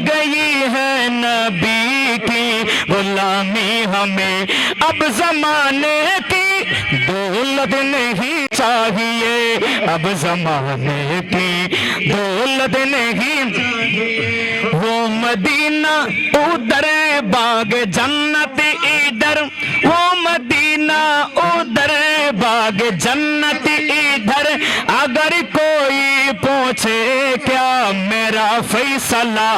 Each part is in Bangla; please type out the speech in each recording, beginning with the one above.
गई है नबी की गुलामी हमें, अब जमाने की दौलत नहीं चाहिए, अब जमाने की दौलत नहीं। वो मदीना उधर बाग जन्नत इधर, वो मदीना उधर बाग जन्नत इधर, अगर कोई पूछे क्या मेरा फैसला,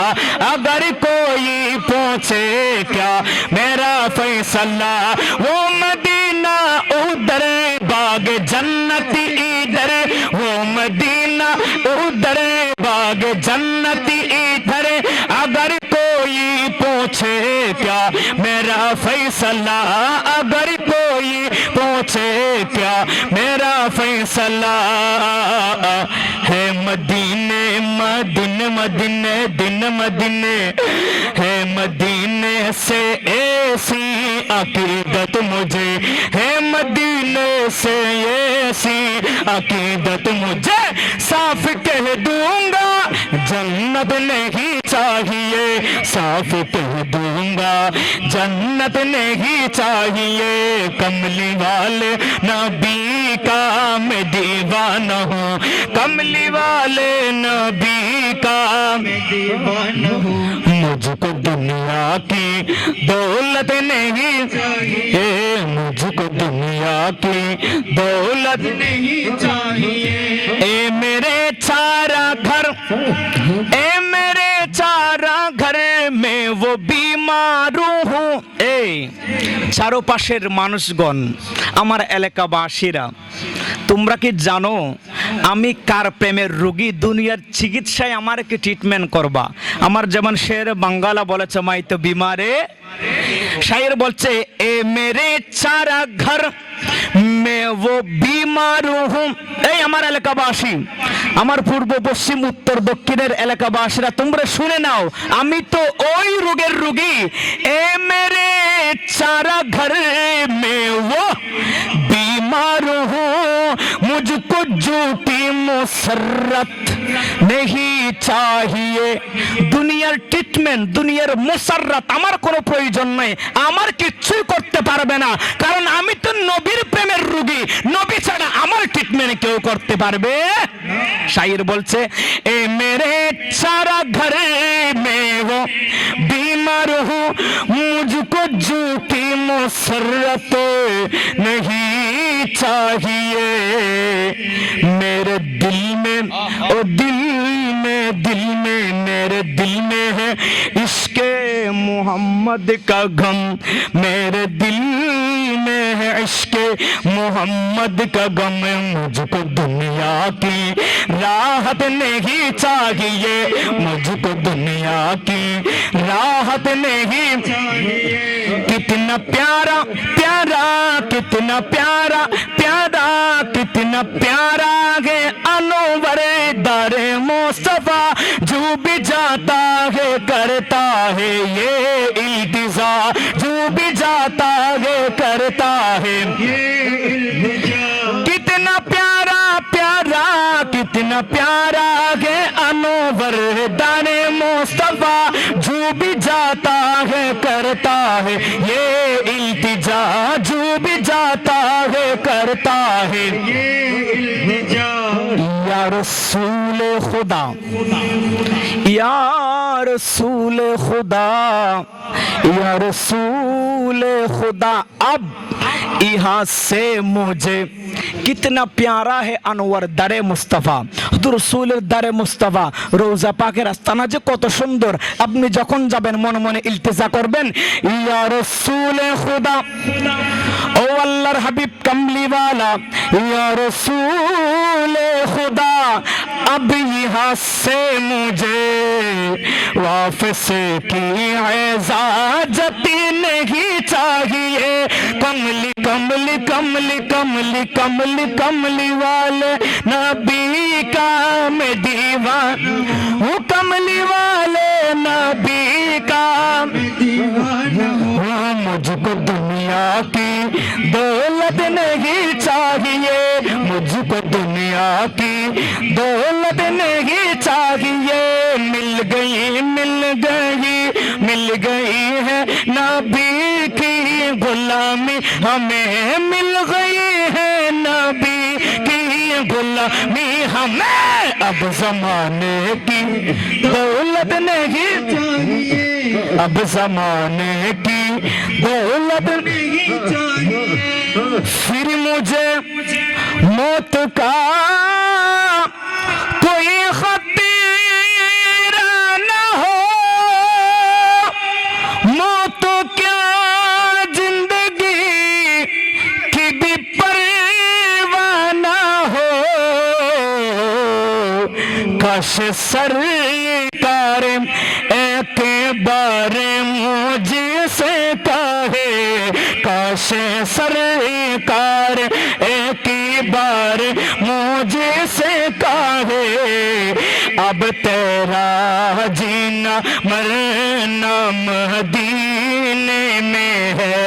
अगर कोई पूछे क्या मेरा फैसला, वो मदीना उधर बाग जन्नत इधर, वो मदीना उधर बाग जन्नत इधर, अगर कोई पूछे क्या मेरा फैसला, अगर कोई पूछे क्या मेरा फैसला है। मदीने मदीने मदीने दिन मदीने है, मदीने से ऐसी अकीदत मुझे है, मदीने से ऐसी अकीदत मुझे, साफ कह दूंगा जन्नत नहीं चाहिए, साफ कह दूंगा जन्नत नहीं चाहिए। कमली वाले नबी का मैं दीवाना हूँ, कमली वाले नबी का मैं दीवाना हूँ, मुझको दुनिया की दौलत नहीं चाहिए, मुझको दुनिया की दौलत नहीं चाहिए। ए मेरे चारा घर, ए मेरे चारा घर में वो बीमार हूँ। এই চারপাশের মানুষগণ, আমার এলাকাবাসীরা, তোমরা কি জানো আমি কার প্রেমের রোগী? দুনিয়ার চিকিৎসায় আমার কি ট্রিটমেন্ট করবা? আমার যেমন শের বাঙ্গালা বলেছে মাই তো বিমারে, শায়ের বলছে এ মেরে চারা ঘর মে ও বিমার হুম। এই আমার এলাকাবাসী, আমার পূর্ব পশ্চিম উত্তর দক্ষিণের এলাকাবাসীরা, তোমরা শুনে নাও, আমি তো ওই রোগের রোগী। এ মেরে চারা ঘর মে ও बीमार हूँ, मुझको झूठी मुसर्रत नहीं चाहिए। দুনিয়ার ট্রিটমেন্ট, দুনিয়ার মুসাররাত আমার কোনো প্রয়োজন নাই, আমার কিচ্ছুই করতে পারবে না, কারণ আমি তো নবীর প্রেমের রোগী। নবী ছাড়া আমার ট্রিটমেন্ট কেউ করতে পারবে? শায়ের বলছে এ মেরে সারা ঘরে মে वो बीमार हूँ, मुझको झूठी मुसर्रत नहीं चाहिए। मेरे दिल में ओ दिल में, दिल में मेरे दिल में है इश्क़े मोहम्मद का गम, मेरे दिल में है इश्क़े मोहम्मद का गम, मुझको दुनिया की राहत नहीं चाहिए, मुझको दुनिया की राहत नहीं चाहिए। कितना प्यारा प्यारा, कितना प्यारा प्यारा, कितना प्यारा है अनवर दारे मुस्तफा, जो भी जाता है करता है ये इल्तिजा, जो भी जाता है करता है ये इल्तिजा। कितना प्यारा प्यारा, कितना प्यारा है अनवर दारे मुस्तफा, जो भी जाता है करता है ये इल्तिजा, जो भी जाता है करता है ये इल्तिजा। या रसूल खुदा, या रसूल खुदा, या रसूल खुदा, अब यहाँ से मुझे कितना प्यारा है अनवर दारे मुस्तफा, रसूलेर दारे मुस्तफा, রোজা পাকের আস্তানা যে কত সুন্দর। আপনি যখন যাবেন মনে মনে ইলতিজা করবেন, ইয়া রসুল খুদা, ও আল্লাহর হাবিব কামলি वाला, या रसूल खुदा, अब यहाँ से मुझे वापस की इजाजत नहीं चाहिए। कमली कमली कमली कमली कमली कमली वाले नबी का मैं दीवाना हूँ, कमली वाले नबी का मैं दीवाना हूँ, मुझको दुनिया की दौलत नहीं चाहिए, मुझको दुनिया की दौलत नहीं चाहिए। मिल गई मिल गई है नबी की गुलामी हमें मिल गई है नबी की गुलामी हमें अब जमाने की दौलत नहीं चाहिए अब जमाने की दौलत नहीं चाहिए फिर मुझे मौत का कोई खतरा न हो मौत क्या जिंदगी की भी परवाह न हो काश सरकार एक बार मुझे से कहे काश सरकार एक बार मुझे से कहे अब तेरा जीना मरना मदीने में है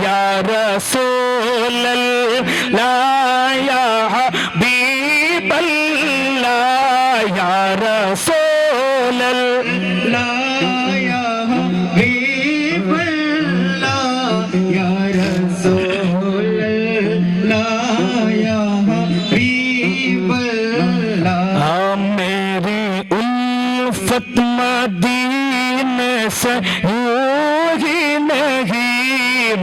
या रसूल अल्लाह या हबीब अल्लाह या रसूल अल्लाह या हबीब अल्लाह या रसूल अल्लाह या हबीब अल्लाह मेरी उल्फत मदीने से यूं ही नहीं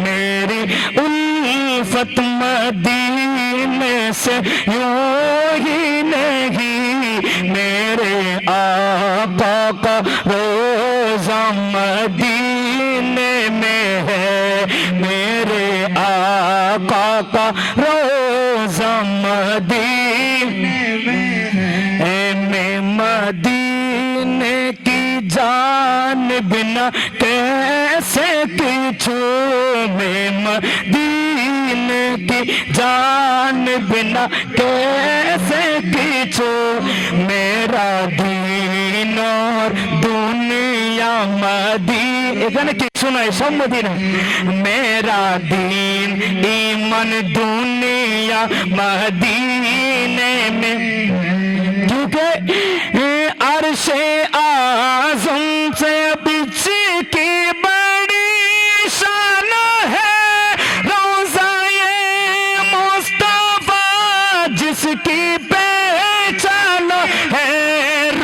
मेरी उल्फत मदीने से यूं ही नहीं मेरे आका का रोज़ा मदीने में है मेरे आका का रोज़ा मदीने में है मैं मदीने की जान बिना कैसे किछू मैं मदीने की जान बिना कैसे किछू मेरा दीन और दुनिया मदीने এখানে কি শোনায় সব মদিনা मेरा दीन ईमान दुनिया मदीने में क्योंकि अर्शे आज़म से बिच की बड़ी शान है रोज़ाए मुस्तफा जिसकी पहचान है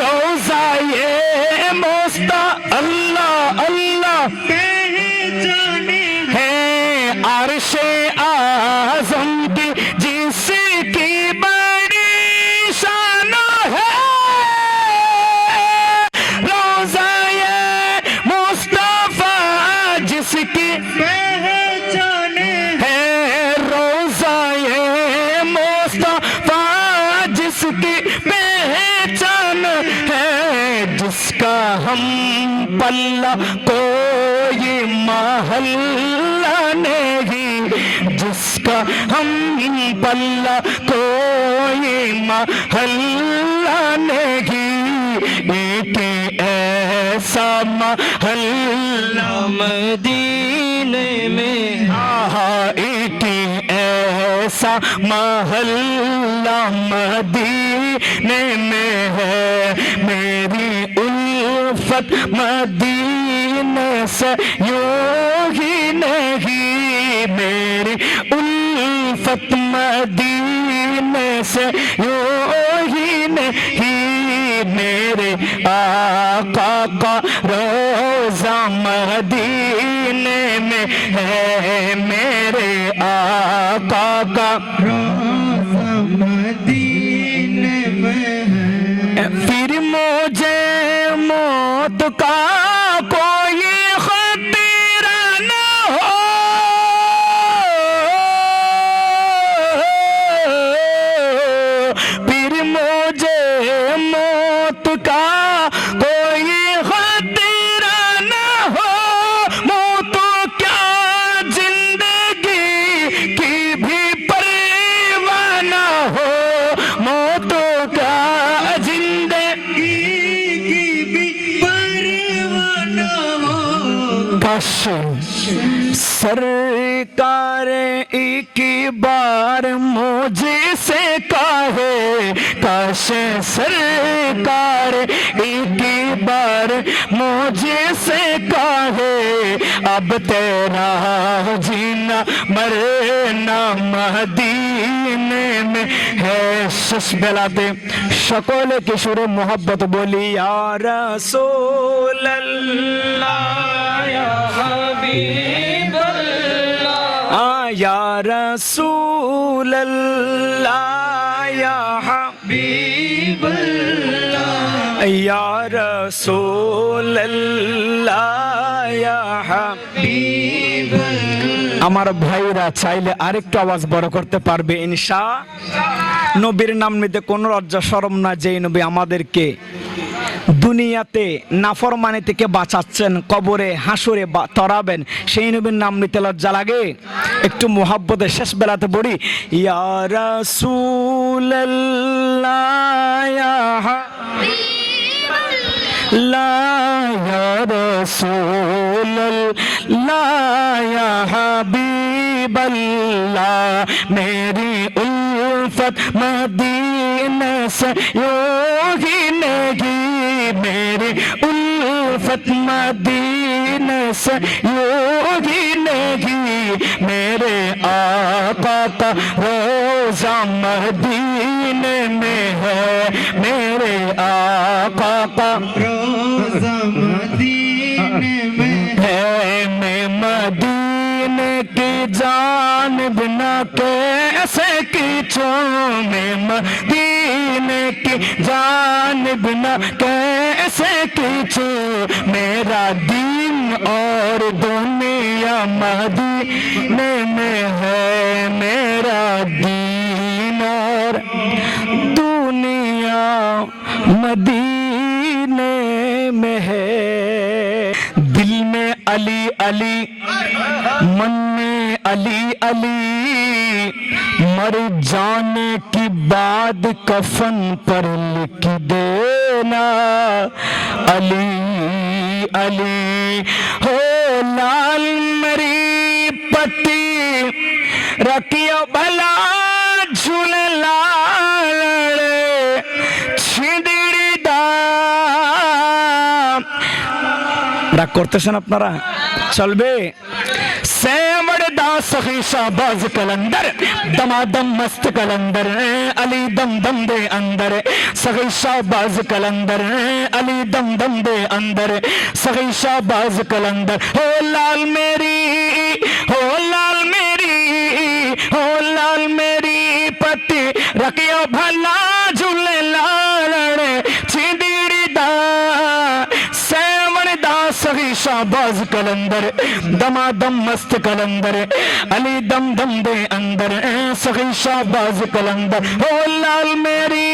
रोज़ाए मुस्तफा अल्लाह अल्लाह पहचान है अर्शे आज़म की जिसकी बड़ी शान है रोज़ाए मुस्तफा जिसकी पहचान है रोज़ाए मुस्तफा जिसकी पहचान है जिसका हम पल्ला कोई महल्ला नहीं जिसका हम पल्ला कोई महल्ला नहीं एक ऐसा महल्ला मदीने में आहा एक ऐसा महल्ला मदीने में है मेरी उल्फत मदीने से यूं ही नहीं मेरी उल्फत मदीने से यूं ही नहीं मेरे आका का रोज़ा मदीने में है मेरे आका का रोज़ा मदीने में है फिर मुझे मौत का कोई खतरा न हो फिर मुझे मौत का कोई खतरा न हो मौत क्या जिंदगी की भी परवाह न हो मौत क्या जिंदगी की भी परवाह न हो काश सर सरकार एक बार मुझे से कहे, काश सरकार एक बार मुझे से कहे, अब तेरा जीना मरना मदीने में है। शश बेलाते সকলে কি সুরে মোহাব্বত বলি ইয়া রাসূলুল্লাহ ইয়া হাবিবাল্লাহ ইয়া রাসূলুল্লাহ ইয়া হাবিবাল্লাহ ইয়া রাসূলুল্লাহ ইয়া হাবিবাল্লাহ। আমার ভাইরা চাইলে আরেকটু আওয়াজ বড় করতে পারবে ইনশাআল্লাহ। নবীর নাম নিতে কোনো লজ্জা শরম না, যেই নবী আমাদেরকে দুনিয়াতে নাফরমানি থেকে বাঁচাচ্ছেন, কবরে হাসরে তরাবেন, সেই নবীর নাম নিতে লজ্জা লাগে? একটু মোহাব্বতে শেষ বেলাতে পড়ি ইয়া রাসূলুল্লাহ ইয়া হাবিবাল্লাহ ইয়া রাসূলুল্লাহ ইয়া হাবিবাল্লাহ मेरी उल्फत मदीने से यूं ही नहीं, मेरी उल्फत मदीने से यूं ही नहीं, मेरे आका का रोज़ा मदीने में है, मेरे आका का रोज़ा मदीने में है। मैं मदीने की जान बिना कैसे खींचूं, मैं मदीने की जान बिना कैसे खींचूं, मेरा दीन और दुनिया मदीने में है, मेरा दीन और दुनिया मदीने में है। दिल में अली अली, मन में अली अली, मर जाने की बाद कफन पर लिख देना अली अली। हो लाल मेरी पट्टी रखियो भला झूले लाल छिंदड़ी दा। রাগ করতেছেন আপনারা? চলবে। सखी शाहबाज कलंदर दमादम मस्त कलंदर अली दम दम दे अंदर, सखी शाहबाज कलंदर अली दम दम दे अंदर, सखी शाहबाज कलंदर। हो लाल मेरी, हो लाल मेरी, हो लाल मेरी पट्टी रखियो भला झूले लाल छिंदड़ी दा सेवन दा। सखी शाहबाज कलंदर दमादम मस्त कलंदर अली दम दम दे अंदर, सखी शाहबाज कलंदर। हो लाल मेरी,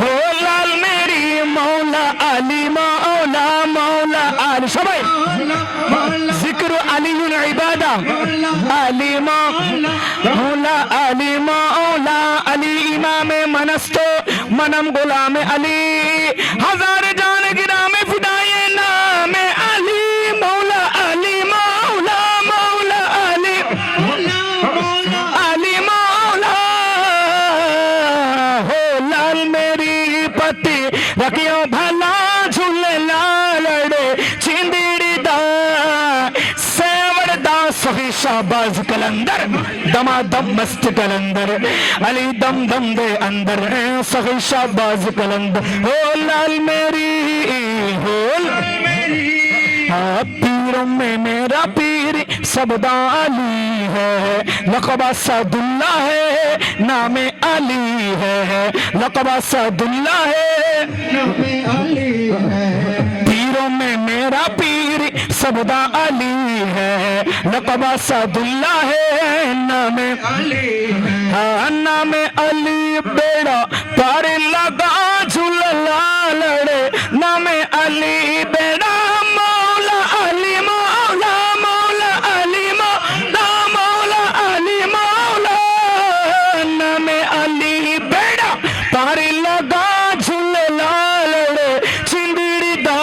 हो लाल मेरी, मौला अली मौला मौला अली। सबाई जिक्र अली इबादा अली मौला अली मौला अली इमाम मनस्तो मनम गुलाम अली, हजार जान गिरा में फिदाए नाम अली, मौला अली मौला मौला अली अली मौला। हो लाल मेरी पति रखियो भला झूले लालड़े छिंदड़ी दा सेवड़ दा। सखी शाहबाज कलंदर दमादम मस्त कलंदर अली दम दम दे अंदर, सखी शाहबाज कलंदर। हो लाल मेरी, हो मेरी, पीरों में मेरा पीर सबदा अली है, लक़ब सदुल्ला है नाम अली है, लक़ब सदुल्ला है नाम अली है। पीरों में मेरा पीर सबदा अली है, लक़ब सदुल्ला है नाम अली है, नाम अली। बेड़ा पार लगा झूला लड़े नाम अली, बेड़ा मौला अली मौला मौला अली मौला मौला अली मौला नाम अली। बेड़ा पार लगा झूले लालड़े छिंदड़ी दा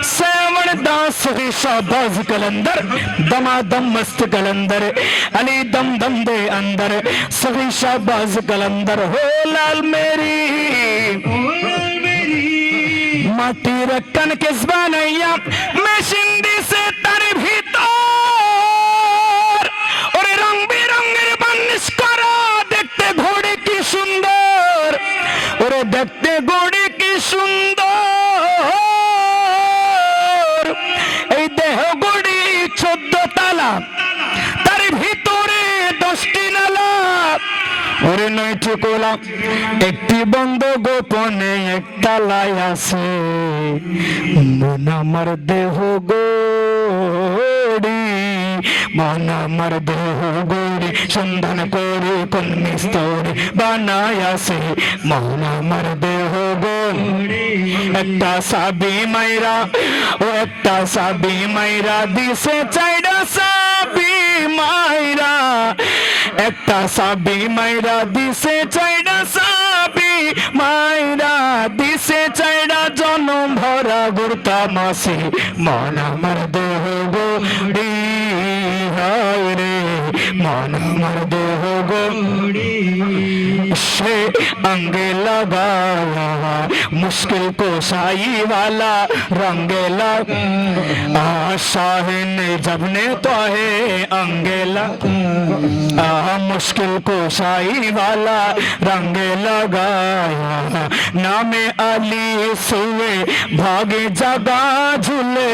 सेवन दा। सखी शाहबाज कलंदर दमादम मस्त कलंदर अली दम दम दे अंदर सखी शाहबाज कलंदर हो लाल मेरी माटी रक्कन किस बनैया मैं सिंधी से तारे भीतर और रंग बिरंगेर बनिश करा देखते घोड़े की सुंदर और देखते घोड़े की सुंदर এই দেহ গড়ি 14 তালা তার ভিতরে 10টি নালা ওরে 9টি কোলা একটি বন্ধ গোপনে একতলায় আছে মন আমার দেহ গড়ি মন আমার দেহ গড়ি সন্ধান করে কোন মিস্তরে বানায় আছে মন আমার দেহ গড়ি একটা সাবি মাইরা ও একটা সাবি মাইরা দিছে চাইরা সাবি মাইরা একটা সাবি মাইরা দিছে চাইরা সাবি মাইরা দিছে চাইরা জনম ভরা গুরতা মাসি মন আমার দেহ গড়ি হায় রে মন আমার দেহ গড়ি से अंग लगाया मुश्किल को साई वाला रंग लगा शाहे ने जब ने तो है अंग लगा मुश्किल को साई वाला रंग लगाया नामे अली सुए भागे जगा झूले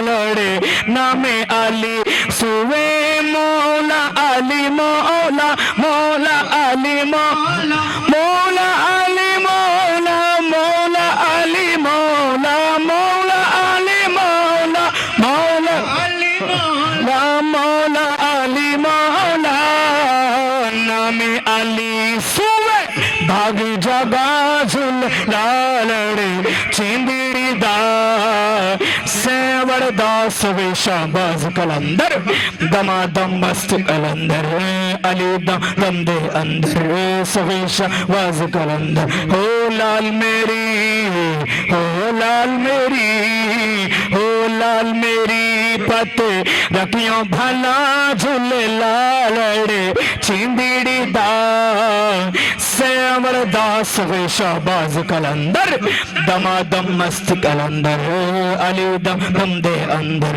लड़े नामे अली सुए मौला अली मौला मौला अली मौला मौला अली मौला मौला अली मौला मौला अली मौला मौला अली मौला मौला अली मौला नामे अली सुवे भागी जगा झूल लालड़े चिंदिरी दा सेवड़ दास वे शाहबाज कलंदर दमादम मस्त कलंदर अली दम दम दे अंदर सवे शाहबाज कलंदर हो लाल मेरी हो लाल मेरी हो लाल मेरी पते रखियो भला झूले लालड़े चिंदिड़ी दा सेवड़ दास वे शाहबाज कलंदर दमादम मस्त कलंदर अली दम दम दे अंदर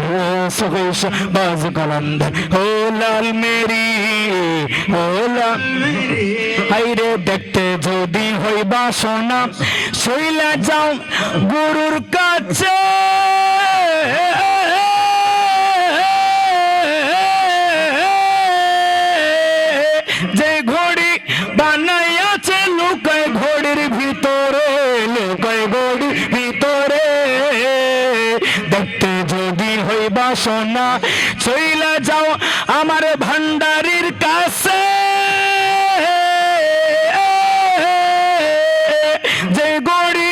सवे शाहबाज कलंदर हो लाल मेरी हो लाल मेरी हायरे देखते যদি হইবা সোনা শৈলা যাও গুরুর কাছে যে ঘড়ি বানাইয়াছে লুকায় ঘড়ির ভিতরে লুকায় ঘড়ির ভিতরে দেখতে যদি হইবা সোনা চইলা যাও আমার ভান্ডারির কাছে যে ঘড়ি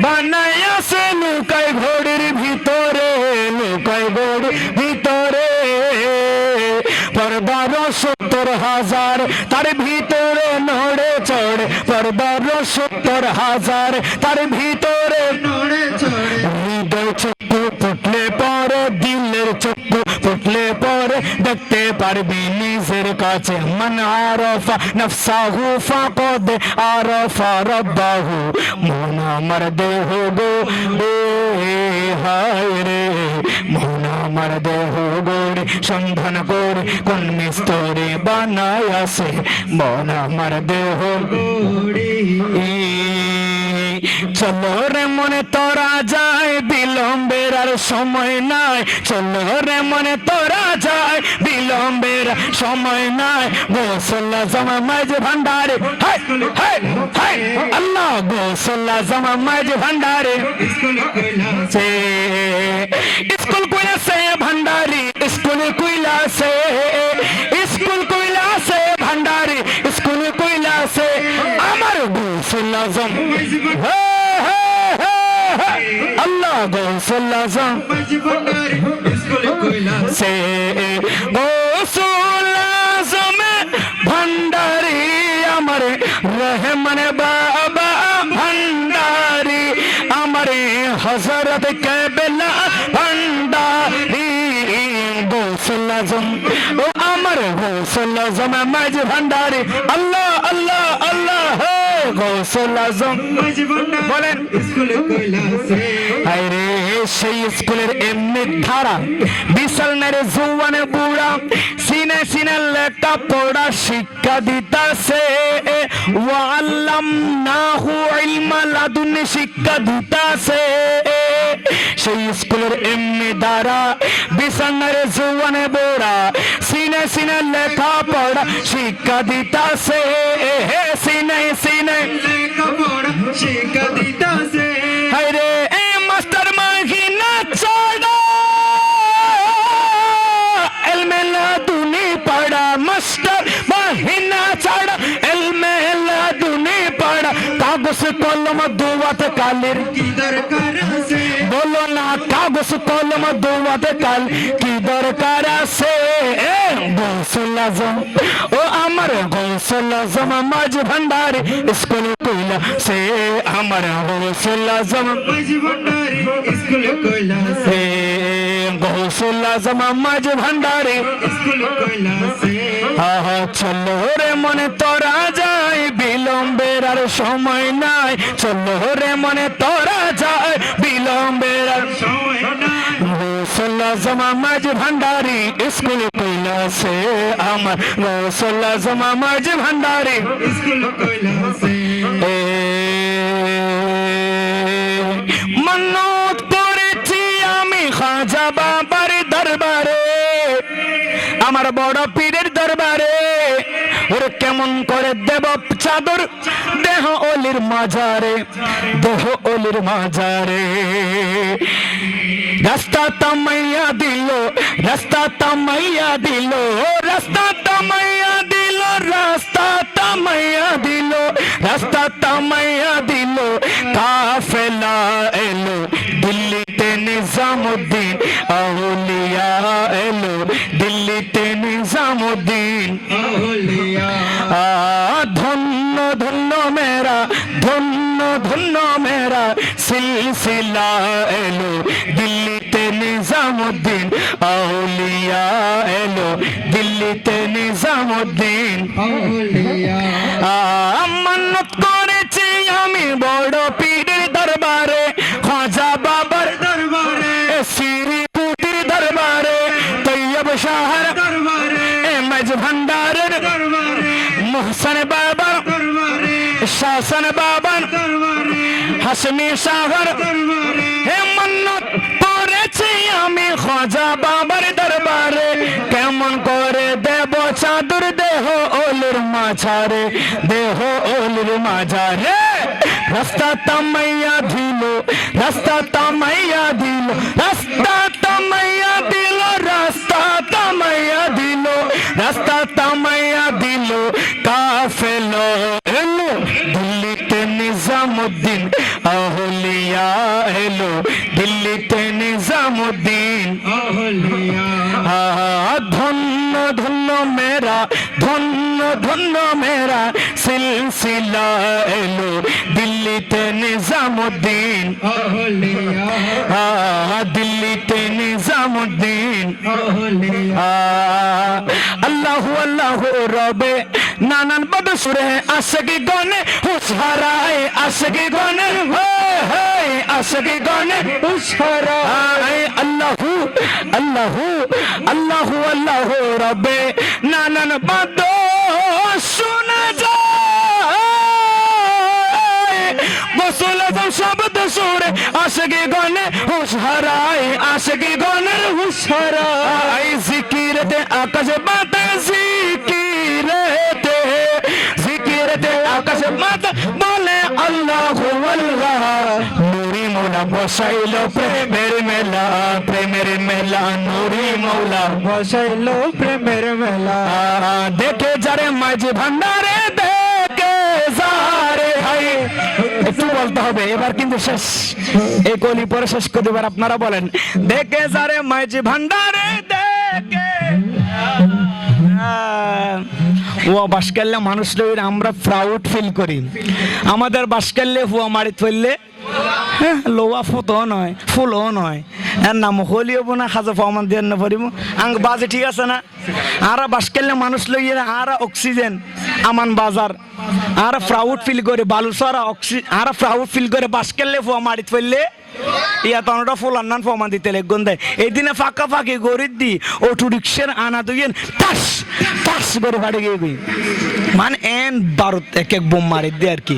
বানাইয়াছে লুকায় ঘড়ির ভিতরে লুকায় ঘড়ির ভিতরে पर 12,70,000 তার ভিতরে নড়ে চড়ে पर 12,70,000 তার ভিতরে নড়ে চড়ে হৃদয় চক্ষু ফুটলে পরে দিলের চক্ষু ফুটলে পরে দেখতে পারবি নিজের কাছে মান আরাফা নফসাহু ফাকাদ আরাফা রাব্বাহু মন আমার দেহ গো হায় রে মন আমার দেহ গড়ে সন্ধান করে কোন মিস্তরে বানায় আছে মন আমার দেহ গড়ে চলো রে মনে তোরা যায় বিলম্বের আর সময় নাই চলো রে মনে তোরা যায় বিলম্বের সময় নাই গোসল্লা জামা মাঝ ভান্ডারে হায় হায় হায় আল্লাহ গোসল্লা জামা মাঝ ভান্ডারে স্কুল কইলা সে ভান্ডারি স্কুল কইলা সে স্কুল কইলা সে ভান্ডারি স্কুল কইলা সে আমার গোসল্লা জাম अल्लाह गौसुल्ला से गौसुल्ला में भंडारी अमरे रहमन बाबा भंडारी अमरे हजरत के बिला भंडारी আজম ও আমার গৌসুল আজম মাঝ ভান্ডারি আল্লাহ আল্লাহ আল্লাহ হে গৌসুল আজম বলেন আরে সেই স্কুলের এমনি ধারা বিশাল নেরে জুয়ানে বুড়া সিনে সিনে লেখা পড়া শিক্ষা দিতাছে ওয়াল্লামনাহু ইলমা লাদুন্নি শিক্ষা দিতাছে সেই স্কুলের এমনি ধারা বিশাল নেরে জুয়ানে বুড়া সিনে সিনে লেখা পড়া শিক্ষা দিতাছে হে সিনে সিনে লেখা পড়া শিক্ষা দিতাছে হায়রে এ মাস্টার মাহিনা চড়া এলমে লাদুনি পড়া মাস্টার মাহিনা চড়া এলমে লাদুনি পড়া কাগজ কলম দুয়াত কালির কি দরকার আছে বলো না কাগজ কলম দুয়াত কাল কি দরকার আছে গৌসুল আজম ও আমার গৌসুল আজম মাঝ ভান্ডারি স্কুল কইলা সে আমার গৌসুল আজম মাঝ ভান্ডারি স্কুল কইলা সে গৌসুল আজম মাঝ ভান্ডারি স্কুল কইলা সে আহা চলো রে মনে তোরা যাই বিলম্বের আর সময় নাই চলো রে মনে তোরা যাই বিলম্বের আর সময় নাই গৌসুল আজম মাঝ ভান্ডারি স্কুল কইলা সে আমার গৌসুল আজম মাঝ ভান্ডারি স্কুল কইলা সে মান্নত করেছি আমি খাজা বাবার দরবারে আমার বড় পীরের দরবারে ওরে কেমন করে দেব চাদর দেহ অলির মাজারে দেহ অলির মাজারে রাস্তা তামাইয়া দিল রাস্তা তামাইয়া দিল রাস্তা তামাইয়া দিল রাস্তা তামাইয়া দিল রাস্তা তামাইয়া দিল কাফেলা এলো দিল্লিতে নিজামুদ্দিন আউলিয়া এলো দিল্লিতে নিজামুদ্দিন আউলিয়া ধন্য ধন্য মেরা ধন্য ধন্য মেরা সিলসিলা এলো দিল্লিতে নিজামুদ্দিন আউলিয়া এলো দিল্লিতে নিজামুদ্দিন আউলিয়া মান্নত করেছি আমি বড় পীরের দরবারে খাজা বাবার দরবারে শ্রীপুটির দরবারে তৈয়ব শাহর দরবারে মাঝ ভান্ডারের দরবারে মোহসেন বাবার দরবারে শাসন বাবার দরবারে হাসমি শাহর দরবারে হে মান্নত করেছি আমি খাজা বাবার দরবারে কেমন করে দেব চাদর দেহ ওলুর মাঝারে দেহ ওলুর মাঝারে রাস্তা তামাইয়া দিল রাস্তা তামাইয়া দিল রাস্তা তামাইয়া দিল রাস্তা তামাইয়া দিল রাস্তা তামাইয়া দিল কাফেলা এলো দিল্লিতে নিজামুদ্দিন আউলিয়া এলো দিল্লিতে নিজামুদ্দিন আউলিয়া ধন্য ধন্য মেরা ধন্য ধন্য মেরা সিলসিলা এলো দিল্লিতে নিজামুদ্দিন আউলিয়া দিল্লিতে নিজামুদ্দিন আউলিয়া আল্লাহু আল্লাহু রবে নানান বদসুরে আশকি গনে হুশহারায় আশকি গনে হয় আশকি গনে হুশহারায় আল্লাহু আল্লাহু আল্লাহু আল্লাহু রবে নানান বদস শোনা যায় গৌসুল আজম শব্দ সুরে আশকি গনে হুশহারায় আশকি গনের হুশহারায় জিকিরতে আকাশ বাতাস জিকিরতে জিকিরতে আকাশ বাতাস বলে আল্লাহু আল্লাহ নুরি মৌলা বসাইলো প্রেমের মেলা প্রেমের মেলা নুরি মৌলা বসাইলো প্রেমের মেলা দেখে যারে মাঝ ভান্ডারে দেখে যারে ভাই একটু বলতে হবে এবার কিন্তু শেষ এই কলি পরে শেষ করে দেবার আপনারা বলেন দেখে যারে মাঝ ভান্ডারে দেখে হুয়া বাস করলে মানুষ আমরা প্রাউড ফিল করি আমাদের বাস করলে হুয়া মারি ফেললে লোয়া ফুতো নয় ফুলও নয় এর নাম হলিও না খাজা ফমান দিয়ে না পড়িব আং বাজে ঠিক আছে না আর বাস করলে মানুষ লইয়ে আর অক্সিজেন আমান বাজার আর প্রাউড ফিল করে বালুসরা আর প্রাউড ফিল করে বাস করলে ফোয়া মারিত ফেললে ইয়া তনটা ফুল আন্নান ফমান দিতে লেগুন দেয় এই দিনে ফাঁকা ফাঁকি গরিব দি অটো রিক্সার আনা দুইয়েন টাস টাস করে ফাটে গিয়ে গই মানে এন ভারত এক এক বোম মারি দিয়ে আর কি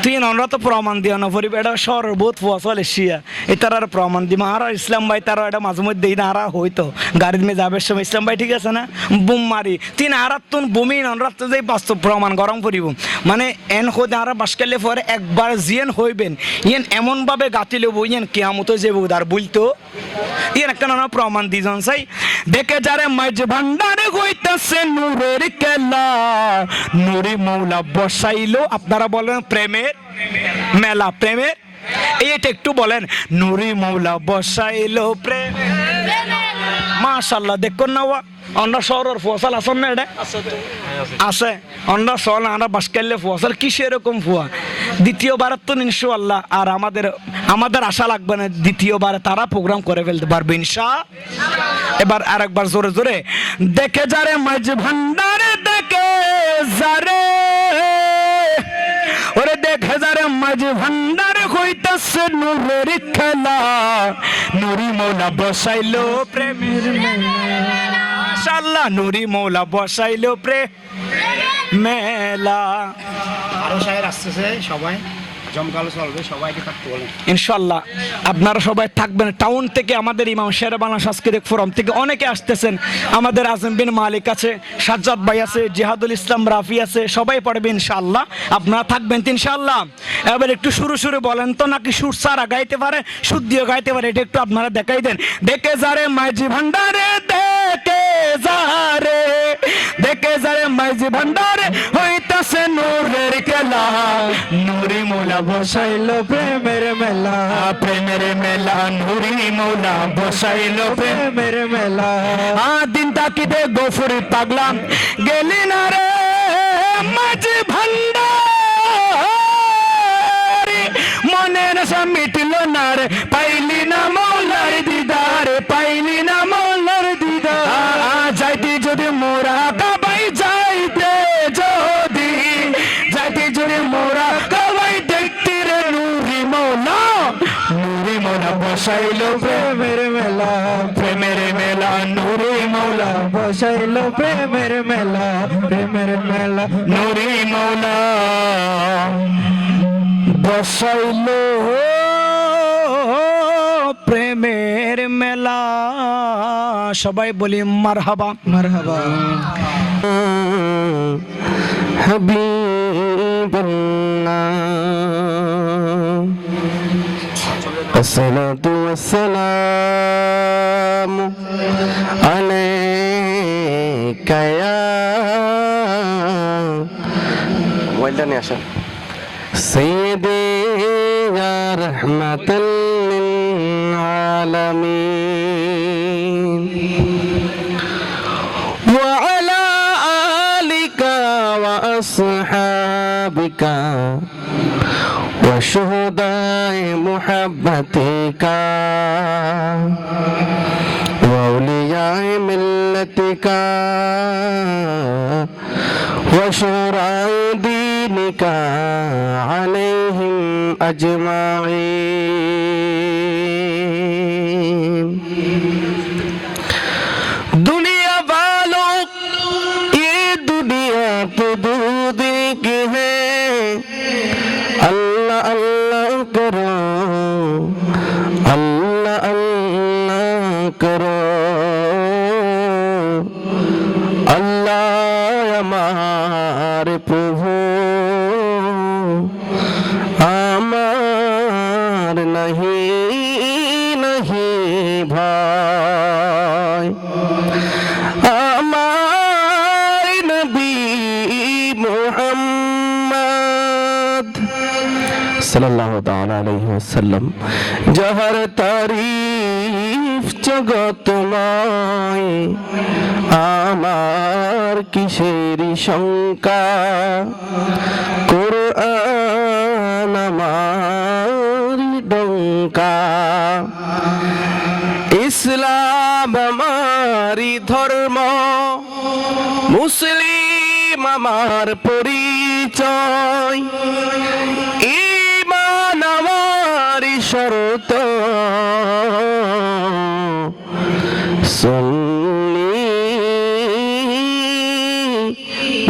তুই আমরা তো প্রমাণ দিও না পরিবে এটা সর্বোধ ফসল এসিয়া এটার আর প্রমাণ দিমা আর ইসলাম ভাই তারা এটা মাঝে মধ্যে দিই না আর হইতো গাড়ির মেয়ে যাবে সময় ইসলাম ভাই ঠিক আছে না বোম মারি তিন আর তুন বমি ননরাত যে বাস্তব প্রমাণ গরম করিব মানে এন খোদে আর বাসকালে পরে একবার জিয়েন হইবেন ইয়েন এমনভাবে গাতি লব ইয়েন কেয়ামতো যে বুদার বলতো ইয়েন একটা নানা প্রমাণ দিজন চাই দেখে যারে মাঝ ভান্ডারে হইতাছে নূরের কেলা নুরি মৌলা বসাইলো আপনারা বলেন প্রেমের মেলা প্রেমের এইটা একটু বলেন নুরি মৌলা বসাইলো প্রেমের মাশাআল্লাহ দেখুন না অন্য শহরের ফসল আসন না এটা আছে অন্য শহর আমরা বাস করলে ফসল কি সেরকম ফুয়া দ্বিতীয়বার তো ইনশাআল্লাহ আর আমাদের আশা লাগবে না দ্বিতীয়বার তারা প্রোগ্রাম করে ফেলতে পারবে এবার আরেকবার জোরে জোরে দেখে যারে মাঝ ভান্ডারে দেখে যারে ওরে দেখে যারে মাঝ ভান্ডারে হইতাছে নূরের খেলা নুরি মৌলা বসাইলো প্রেমের মেলা মাশাআল্লাহ নুরি মৌলা বসাইলো মেলা আরো শায়ের আসতেছে সবাই জমকালো চলবে সবাইকে থাকতে বলেন ইনশাআল্লাহ আপনারা সবাই থাকবেন টাউন থেকে আমাদের ইমাম শেরে বাংলা সাংস্কৃতিক ফোরাম থেকে অনেকে আসতেছেন আমাদের আজম বিন মালিক আছে সাজ্জাদ ভাই আছে জিহাদুল ইসলাম রাফি আছে সবাই পড়বে ইনশাআল্লাহ আপনারা থাকবেন ইনশাআল্লাহ এবার একটু শুরু বলেন তো নাকি সুর সারা গাইতে পারে শুদ্ধিও গাইতে পারে এটা একটু আপনারা দেখাই দেন দেখে যারে মাঝি ভান্ডারে দেখে যারে মাঝি ভান্ডারে হইতাছে নূরের খেলা নুরি মৌলা বসাইলো প্রেমের মেলা নুরি মৌলা বসাইলো প্রেমের মেলা দিন তাকিতে গফুরি পাগলা গেলি না রে মাঝি ভান্ডারি মনের আশা মিটলো না রে পাইলি না মৌলার দিদার যাইতে যদি মোরা কাবাই যাইতে যদি মোরা কাবাই দেখতে রে নুরি মৌলা বসাইলো প্রেমের মেলা নুরি মৌলা বসাইলো প্রেমের মেলা নুরি মৌলা বসাইলো প্রেমের মেলা সবাই বলি মারহাবা হাবিবাল্লাহ আসসালাতু ওয়াসসালামু আলাইকা ইয়া ওয়াইলা নিয়ে আসেন সাইয়্যিদি ইয়া রাহমাতাল লিল আলামিন ওয়া আলা আলিকা ওয়া আসহাবিকা ওয়া শুহাদাই মুহাব্বাতিকা ওয়া আউলিয়াই মিল্লাতিকা ওয়া শুরাই দীনিকা আলাইহিম আজমাইন दुनिया वालों ये दुनिया तो दूध की है अल्लाह अल्लाह करो अल्लाह अल्लाह करो अल्लाह हमारे प्रभु আমার नहीं ভাই আমার নবী মুহাম্মদ সাল্লাল্লাহু তাআলা আলাইহি ওয়াসাল্লাম যাহার তারিফ জগতময় আমার কিসের শঙ্কা কোরআন আমার ডঙ্কা ইসলাম আমারি ধর্ম, মুসলিম আমার পরিচয়, ঈমান আমারি শরত, সুন্নি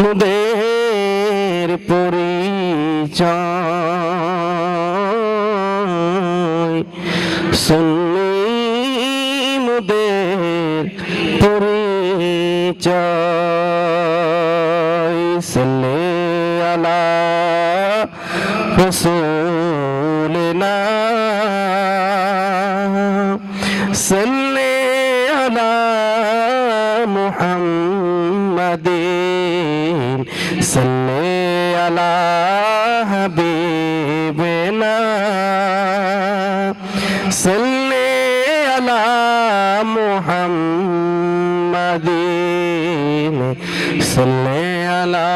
মুদের পরিচয়, সুন্নি মুদের পরিচয়। সাল্লি আলা রাসূলিনা, সাল্লি আলা মুহাম্মাদিন, সাল্লি আলা হাবিবিনা, সাল্লি আলা মুহাম্মাদিন, সাল্লি আলা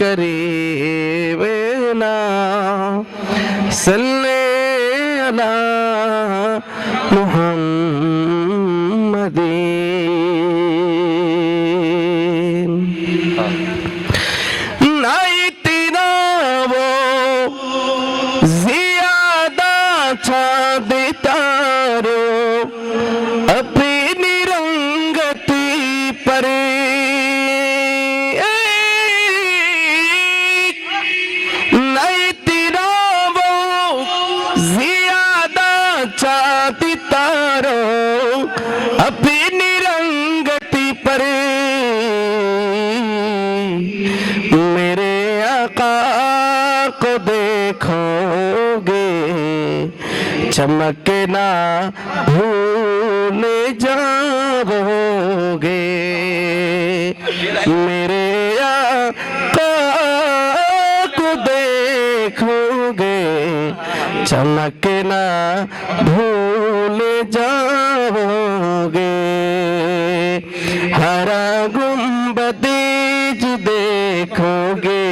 করিবিনা, সাল্লি আলা মুহাম্মাদিন। নাই তিনাবো জিয়াদা চাঁদ तारो अपनी रंगती पर, नहीं तेरा वो ज्यादा चाहती तारो अपनी रंगती पर, मेरे आका को देखोगे चमकना भूल जाओगे, मेरे आका को देखोगे चमकना भूल जाओगे, हरा गुंबदेज देखोगे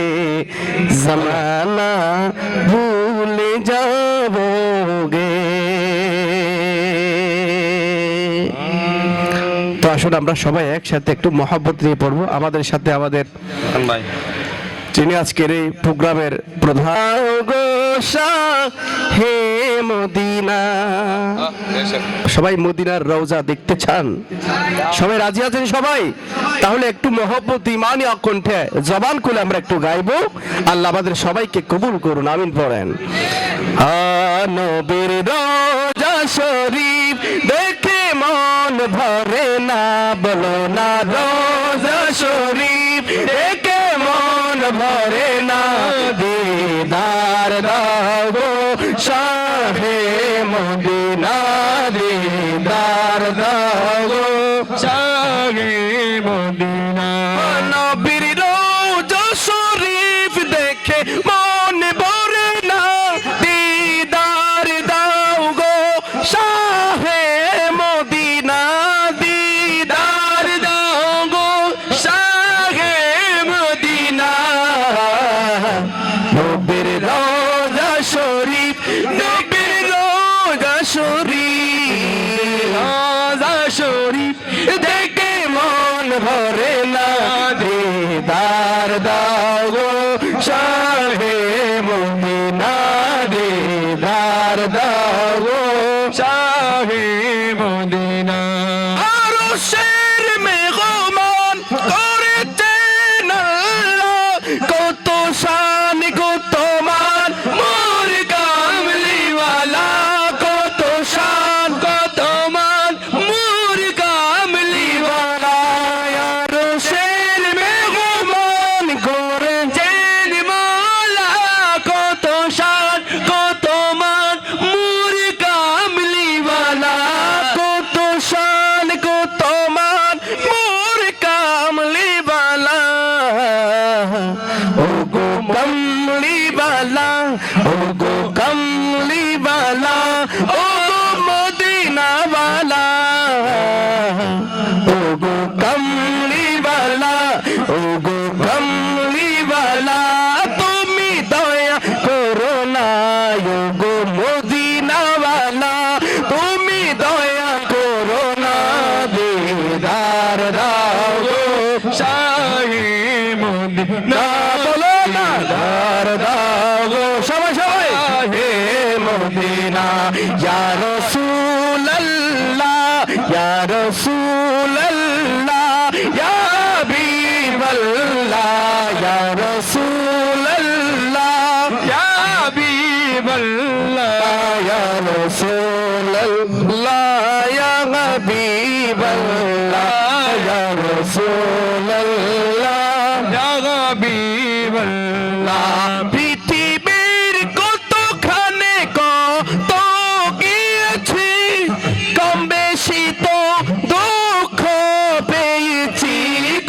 जमाना भूल जाओगे। তো আসলে আমরা সবাই একসাথে একটু মহব্বত নিয়ে পড়বো। আমাদের সাথে আমাদের যিনি আজকের এই প্রোগ্রামের প্রধান হে মদিনা, সবাই মদিনার রওজা দেখতে চান? সবাই রাজি আছেন সবাই? তাহলে একটু মহব্বত ইমানি অকণ্ঠে জবান খুলে আমরা একটু গাইবো। আল্লাহ আমাদের সবাইকে কবুল করুন, আমিন পড়েন। নবীর রওজা শরীফ দেখে মন ভরে না, বলো না রওজা শরীফ দেখে মন ভরে না, দিদার দাও গো শাহে মদিনা, দিদার দাও গো শাহে মদিনা। নবীর রওজা শরীফ দেখে মন ভরে না, দিদার দাও গো শাহে মদিনা, দিদার দাও গো শাহে মদিনা। নবীর রওজা শরীফ, নবীর রওজা শরীফ, রওজা শরীফ দেখে মন ভরে না, দিদার দাও গো শাহে মদিনা, দিদার দাও গো শাহে মদিনা। আরশের মেহমান করেছেন আল্লাহ, কত শান কত মান মোর কামলিওয়ালা, কত শান কত মান মোর কামলিওয়ালা। আরশের মেহমান করেছেন মাওলা, কত শান কত মান মোর কামলিওয়ালা, কত শান কত মান ইয়া রাসূলুল্লাহ ইয়া হাবিবাল্লাহ ইয়া রাসূলুল্লাহ ইয়া হাবিবাল্লাহ ইয়া রাসূলুল্লাহ ইয়া হাবিবাল্লাহ ইয়া রাসূলুল্লাহ ইয়া হাবিবাল্লাহ পৃথিবীর কতখানে কত গিয়েছি কম বেশি তো দুঃখ পেয়েছি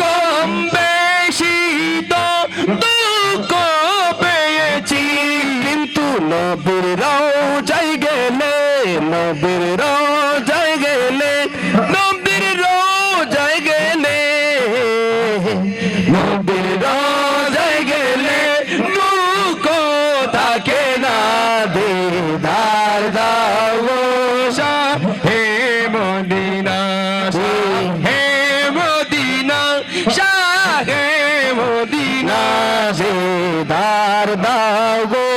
কম বেশি তো দুঃখ পেয়েছি কিন্তু নবীর রওজায় গেলে নবীর রওজায় গেলে নবীর রওজায় গেলে নবীর রওজায় গেলে দুঃখ থাকে না দিদার দাও গো শাহে মদিনা শাহে মদিনা শাহে মদিনা দিদার দাও গো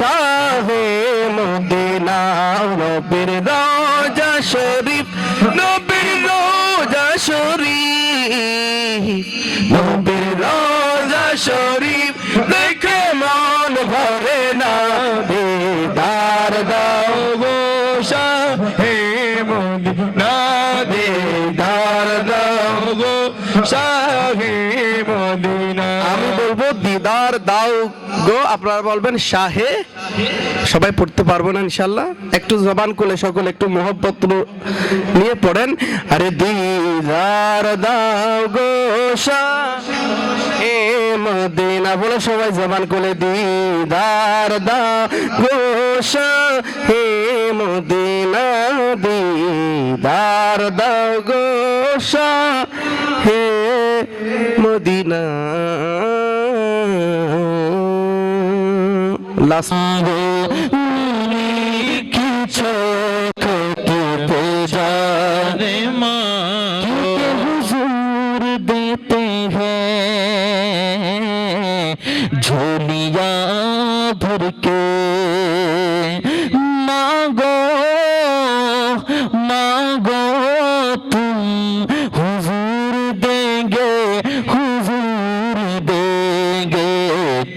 শাহে মদিনা নবীর রওজা শরীফ নবীর রওজা শরীফ নবীর রওজা শরীফ দেখে মন ভরে না দিদার দাও গো শাহে মদিনা দিদার দাও গো শাহে মদিনা আমি বলবো দিদার দাও গো আপনারা বলবেন শাহে সবাই পড়তে পারবো না ইনশাআল্লাহ একটু জবান খুলে সকলে একটু মোহব্বত নিয়ে পড়েন আরে দিদার দাও গো শাহে মদিনা বলে সবাই জবান খুলে দিদার দাও গো শাহে মদিনা দিদার দাও গো শাহে মদিনা লাস্ট কি চোখ টিপে যারে মা হুজুর देते हैं झोलियां भर के मांगो मांगो तुम हुजूर देंगे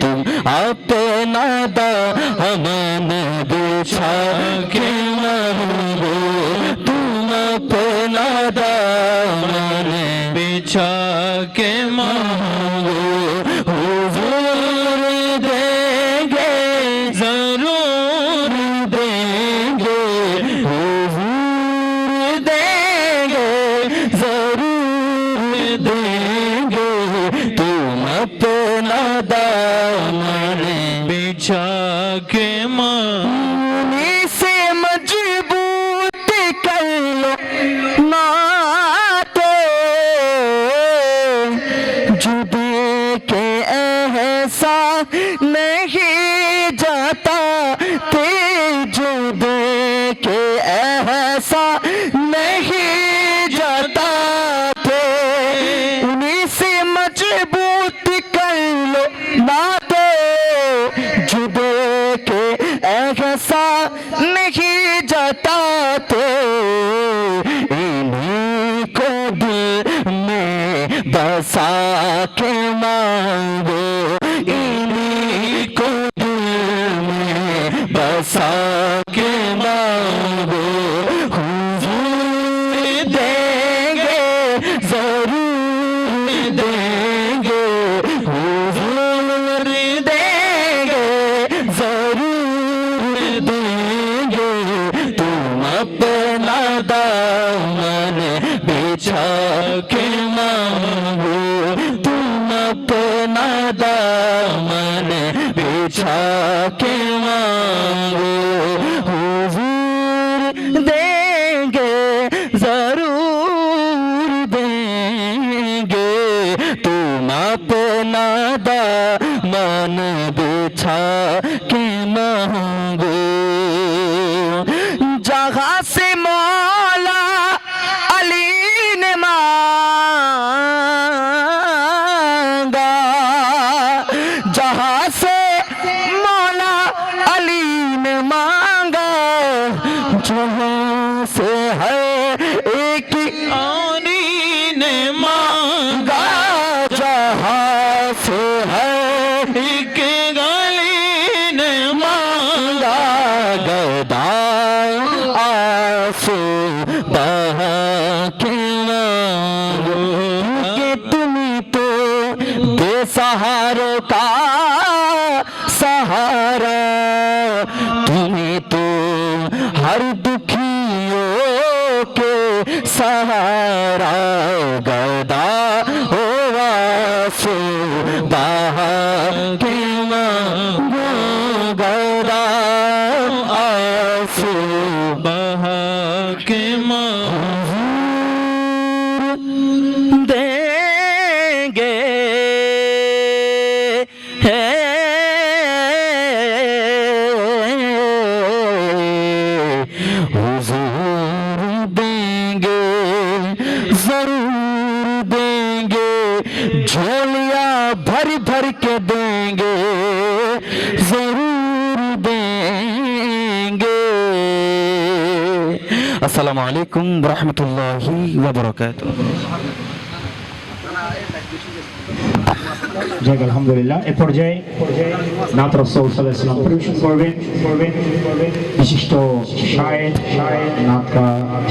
तुम अपना दामन बिछा के मांगो तुम अपना दामन बिछा के मांगो हुजूर देंगे जरूर देंगे हुजूर देंगे जरूर देंगे तुम अपना दामन बिछा के मांगो से मजबूत कर लो नाते जुदे के ऐसा नहीं जाता ते जुदे के ऐसा नहीं जाता थे उन्हीं से मजबूत कर लो नाते जुदे के ऐसा नहीं जाता थे इन्हीं को दिल में बसा के मांगो इन्हीं को दिल में बसा के मांगो हुजूर देंगे जरूर देंगे हुजूर देंगे जरूर देंगे तुम अपना दामन बिछा के मांगो तुम अपना दामन बिछा के मांगो हुजूर देंगे जरूर देंगे तुम अपना दामन बिछा के मांगो जहाँ से मौला अली ने मांगा जहाँ से मौला अली ने मांगा जहाँ से है एक की ने मांगा जहां से है एक गली ने मांगा गदा आंसू बहा के मांगो कि तुम तो बेसहारों का सहारा तुम्हें तो हर दुखियों के सहारा गदा हो आंसू बहा के मांगो गदा आंसू बहा के मांगो देंगे हुजूर देंगे जरूर देंगे झोलियां भर भर के देंगे जरूर देंगे। अस्सलामु अलैकुम रहमतुल्लाहि व बरकातुहू। যাক আলহামদুলিল্লাহ। এ পর্যায়ে নাত রাসূল সাল্লাল্লাহু আলাইহি ওয়াসাল্লাম পরিবেশন করবেন বিশিষ্ট শায়ের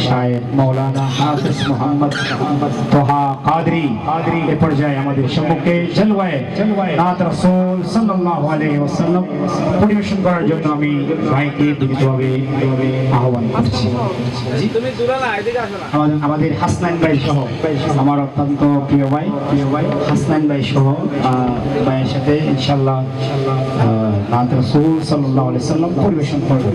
শায়ের মাওলানা হাফেজ মোহাম্মদ তোহা কাদরি। এ পর্যায়ে আমাদের সম্মুখে জলওয়ায়ে নাত রাসূল সাল্লাল্লাহু আলাইহি ওয়াসাল্লাম পরিবেশন করার জন্য আমি ভাইকে বিনীতভাবে আহ্বান করছি। আমাদের হাসনাইন ভাই সহ আমার অত্যন্ত প্রিয় ভাই হাসনাইন ভাই সহ ভাইয়ের সাথে ইনশাআল্লাহ নাত রাসূল সাল্লাল্লাহু আলাইহি ওয়াসাল্লাম পরিবেশন করবে।